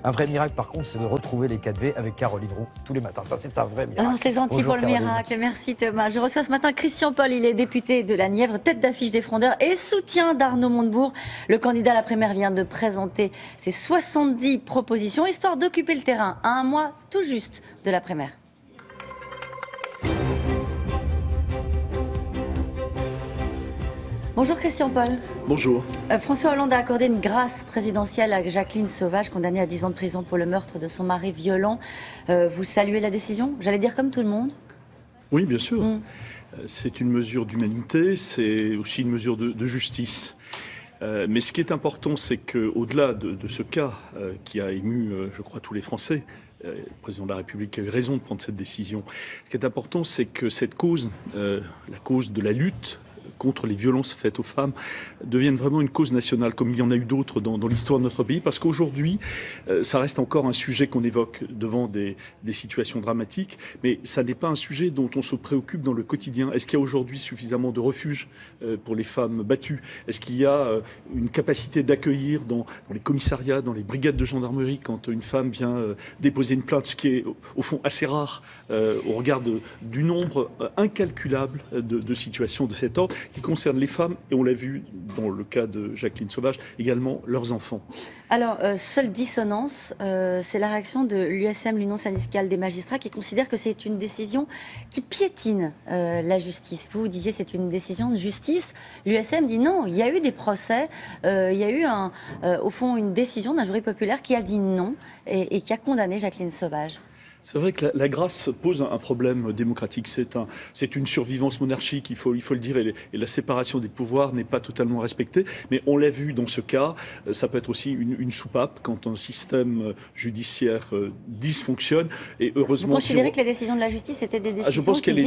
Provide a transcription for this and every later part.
Un vrai miracle, par contre, c'est de retrouver les 4V avec Caroline Roux tous les matins. Ça, c'est un vrai miracle. C'est gentil. Bonjour, pour le Caroline. miracle. Merci Thomas. Je reçois ce matin Christian Paul. Il est député de la Nièvre, tête d'affiche des Frondeurs et soutien d'Arnaud Montebourg. Le candidat à la primaire vient de présenter ses 70 propositions, histoire d'occuper le terrain à un mois tout juste de la primaire. Bonjour Christian Paul. Bonjour. François Hollande a accordé une grâce présidentielle à Jacqueline Sauvage, condamnée à 10 ans de prison pour le meurtre de son mari violent. Vous saluez la décision? J'allais dire comme tout le monde. Oui, bien sûr. C'est une mesure d'humanité, c'est aussi une mesure de justice. Mais ce qui est important, c'est qu'au-delà de ce cas qui a ému, je crois, tous les Français, le président de la République a eu raison de prendre cette décision. Ce qui est important, c'est que cette cause, la cause de la lutte contre les violences faites aux femmes, deviennent vraiment une cause nationale, comme il y en a eu d'autres dans l'histoire de notre pays, parce qu'aujourd'hui, ça reste encore un sujet qu'on évoque devant des situations dramatiques, mais ça n'est pas un sujet dont on se préoccupe dans le quotidien. Est-ce qu'il y a aujourd'hui suffisamment de refuges pour les femmes battues? Est-ce qu'il y a une capacité d'accueillir dans les commissariats, dans les brigades de gendarmerie, quand une femme vient déposer une plainte, ce qui est au fond assez rare au regard du nombre incalculable de situations de cet ordre, qui concerne les femmes, et on l'a vu dans le cas de Jacqueline Sauvage, également leurs enfants. Alors, seule dissonance, c'est la réaction de l'USM, l'Union syndicale des magistrats, qui considère que c'est une décision qui piétine la justice. Vous disiez c'est une décision de justice. L'USM dit non, il y a eu des procès, il y a eu au fond une décision d'un jury populaire qui a dit non et qui a condamné Jacqueline Sauvage. C'est vrai que la grâce pose un problème démocratique. C'est une survivance monarchique, il faut le dire, et la séparation des pouvoirs n'est pas totalement respectée. Mais on l'a vu dans ce cas, ça peut être aussi une soupape quand un système judiciaire dysfonctionne. Et heureusement, vous considérez que les décisions de la justice étaient des décisions qui dysfonctionnaient?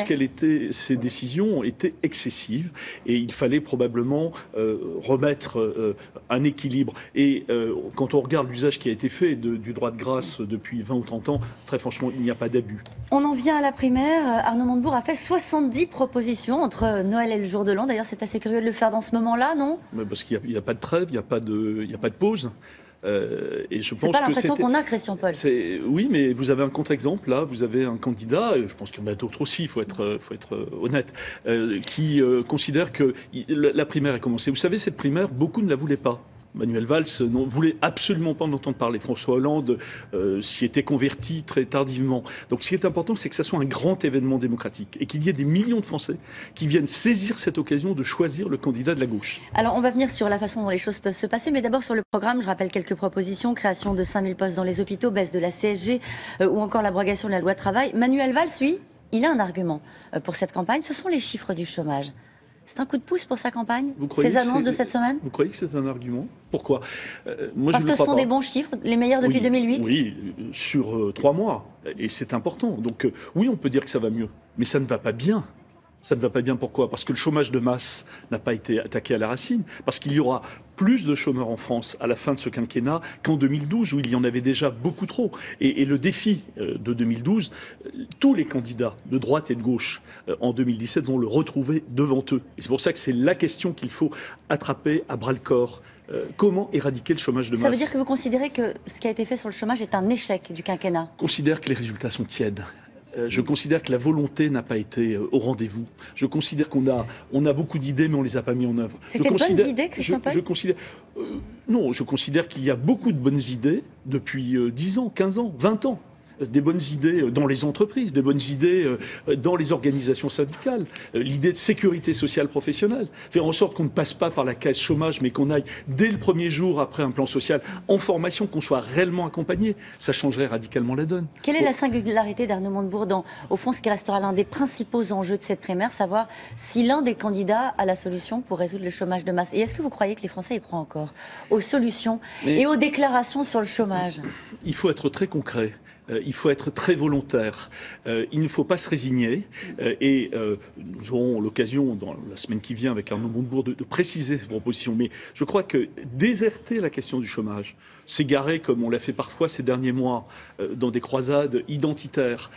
Je pense ces décisions étaient excessives et il fallait probablement remettre un équilibre. Et quand on regarde l'usage qui a été fait du droit de grâce depuis 20 ou 30 ans, très franchement, il n'y a pas d'abus. On en vient à la primaire. Arnaud Montebourg a fait 70 propositions entre Noël et le jour de l'an. D'ailleurs, c'est assez curieux de le faire dans ce moment-là, non? Parce qu'il n'y a pas de trêve, il n'y a pas de pause. Et je pense pas l'impression qu'on a, Christian Paul. Oui, mais vous avez un contre-exemple, là, vous avez un candidat, et je pense qu'il y en a d'autres aussi, il faut être honnête, qui considère que la primaire est commencée. Vous savez, cette primaire, beaucoup ne la voulaient pas. Manuel Valls ne voulait absolument pas en entendre parler. François Hollande s'y était converti très tardivement. Donc ce qui est important, c'est que ça soit un grand événement démocratique et qu'il y ait des millions de Français qui viennent saisir cette occasion de choisir le candidat de la gauche. Alors on va venir sur la façon dont les choses peuvent se passer, mais d'abord sur le programme, je rappelle quelques propositions: création de 5000 postes dans les hôpitaux, baisse de la CSG ou encore l'abrogation de la loi travail. Manuel Valls, lui, il a un argument pour cette campagne, ce sont les chiffres du chômage. C'est un coup de pouce pour sa campagne, ces annonces de cette semaine? Vous croyez que c'est un argument? Pourquoi? Parce que ce sont des bons chiffres, les meilleurs depuis 2008? Oui, sur 3 mois. Et c'est important. Donc oui, on peut dire que ça va mieux. Mais ça ne va pas bien. Ça ne va pas bien, pourquoi? Parce que le chômage de masse n'a pas été attaqué à la racine. Parce qu'il y aura plus de chômeurs en France à la fin de ce quinquennat qu'en 2012, où il y en avait déjà beaucoup trop. Et le défi de 2012, tous les candidats de droite et de gauche en 2017 vont le retrouver devant eux. Et c'est pour ça que c'est la question qu'il faut attraper à bras-le-corps. Comment éradiquer le chômage de masse? Ça veut dire que vous considérez que ce qui a été fait sur le chômage est un échec du quinquennat? Je considère que les résultats sont tièdes. Je considère que la volonté n'a pas été au rendez-vous. Je considère qu'on a beaucoup d'idées, mais on ne les a pas mis en œuvre. C'était de bonnes idées, Christian Paul? Non, je considère qu'il y a beaucoup de bonnes idées depuis 10 ans, 15 ans, 20 ans. Des bonnes idées dans les entreprises, des bonnes idées dans les organisations syndicales, l'idée de sécurité sociale professionnelle, faire en sorte qu'on ne passe pas par la case chômage, mais qu'on aille dès le premier jour après un plan social en formation, qu'on soit réellement accompagné. Ça changerait radicalement la donne. Quelle est la singularité d'Arnaud Montebourg dans, au fond, ce qui restera l'un des principaux enjeux de cette primaire, savoir si l'un des candidats a la solution pour résoudre le chômage de masse? Et est-ce que vous croyez que les Français y croient encore aux solutions et aux déclarations sur le chômage? Il faut être très concret. il faut être très volontaire. Il ne faut pas se résigner. Nous aurons l'occasion, dans la semaine qui vient, avec Arnaud Montebourg, de préciser ces propositions. Mais je crois que déserter la question du chômage, s'égarer, comme on l'a fait parfois ces derniers mois, dans des croisades identitaires,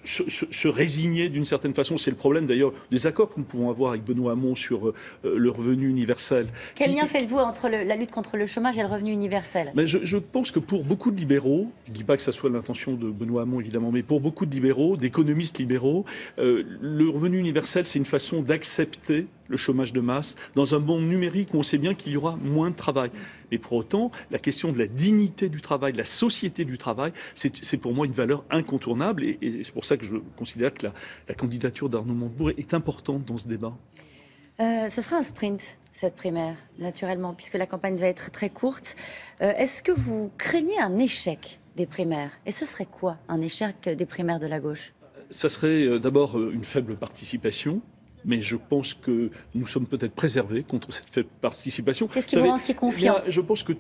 se résigner d'une certaine façon, c'est le problème d'ailleurs des accords que nous pouvons avoir avec Benoît Hamon sur le revenu universel. Quel lien faites-vous entre la lutte contre le chômage et le revenu universel? Mais je pense que pour beaucoup de libéraux, je ne dis pas que ça soit l'intention de Benoît Hamon évidemment, mais pour beaucoup de libéraux, d'économistes libéraux, le revenu universel, c'est une façon d'accepter le chômage de masse dans un monde numérique où on sait bien qu'il y aura moins de travail. Mais pour autant, la question de la dignité du travail, de la société du travail, c'est pour moi une valeur incontournable et c'est pour ça que je considère que la candidature d'Arnaud Montebourg est importante dans ce débat. Ce sera un sprint, cette primaire, naturellement, puisque la campagne va être très courte. Est-ce que vous craignez un échec des primaires? Et ce serait quoi, un échec des primaires de la gauche? Ça serait d'abord une faible participation. Mais je pense que nous sommes peut-être préservés contre cette faible participation. Qu'est-ce qui vous rend si confiant? Je pense que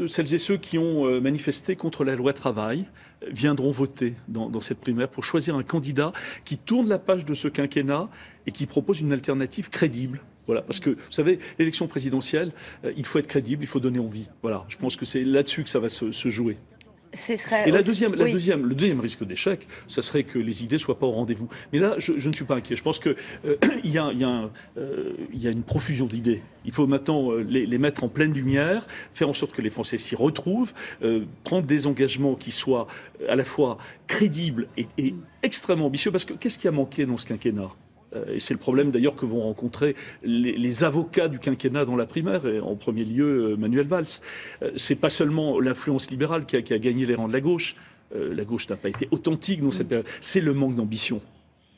celles et ceux qui ont manifesté contre la loi travail viendront voter dans cette primaire pour choisir un candidat qui tourne la page de ce quinquennat et qui propose une alternative crédible. Voilà, parce que, vous savez, l'élection présidentielle, il faut être crédible, il faut donner envie. Voilà, je pense que c'est là-dessus que ça va se jouer. Et le deuxième risque d'échec, ça serait que les idées ne soient pas au rendez-vous. Mais là, je ne suis pas inquiet. Je pense qu'il y a une profusion d'idées. Il faut maintenant les mettre en pleine lumière, faire en sorte que les Français s'y retrouvent, prendre des engagements qui soient à la fois crédibles et extrêmement ambitieux. Parce que qu'est-ce qui a manqué dans ce quinquennat ? Et c'est le problème d'ailleurs que vont rencontrer les avocats du quinquennat dans la primaire, et en premier lieu Manuel Valls. C'est pas seulement l'influence libérale qui a gagné les rangs de la gauche. La gauche n'a pas été authentique dans cette période. C'est le manque d'ambition.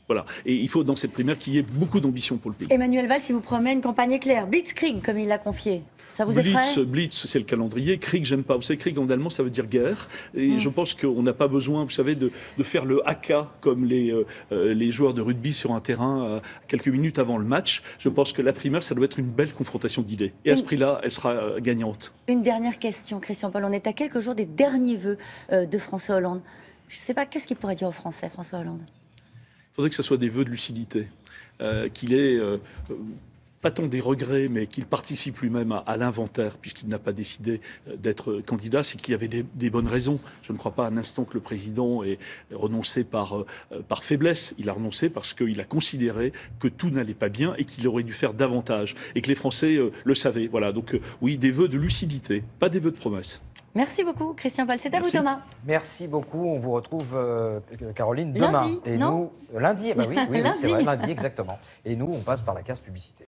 Voilà. Et il faut dans cette primaire qu'il y ait beaucoup d'ambition pour le pays. Emmanuel Valls, il vous promet une campagne éclair. Blitzkrieg, comme il l'a confié. Ça vous effraie ? Blitz, c'est le calendrier. Krieg, j'aime pas. Vous savez, Krieg en allemand, ça veut dire guerre. Et je pense qu'on n'a pas besoin, vous savez, de faire le haka comme les joueurs de rugby sur un terrain quelques minutes avant le match. Je pense que la primaire, ça doit être une belle confrontation d'idées. Et à ce prix-là, elle sera gagnante. Une dernière question, Christian Paul. On est à quelques jours des derniers vœux de François Hollande. Je ne sais pas, qu'est-ce qu'il pourrait dire aux Français, François Hollande ? Il faudrait que ce soit des vœux de lucidité, qu'il ait pas tant des regrets, mais qu'il participe lui-même à l'inventaire, puisqu'il n'a pas décidé d'être candidat, c'est qu'il y avait des bonnes raisons. Je ne crois pas un instant que le président ait renoncé par faiblesse. Il a renoncé parce qu'il a considéré que tout n'allait pas bien et qu'il aurait dû faire davantage, et que les Français le savaient. Voilà, donc oui, des vœux de lucidité, pas des vœux de promesses. Merci beaucoup, Christian Paul. C'est à vous, Thomas. Merci beaucoup. On vous retrouve, Caroline, demain. Lundi, et non ? nous, lundi, bah oui, Lundi. c'est vrai, lundi, exactement. Et nous, on passe par la case publicité.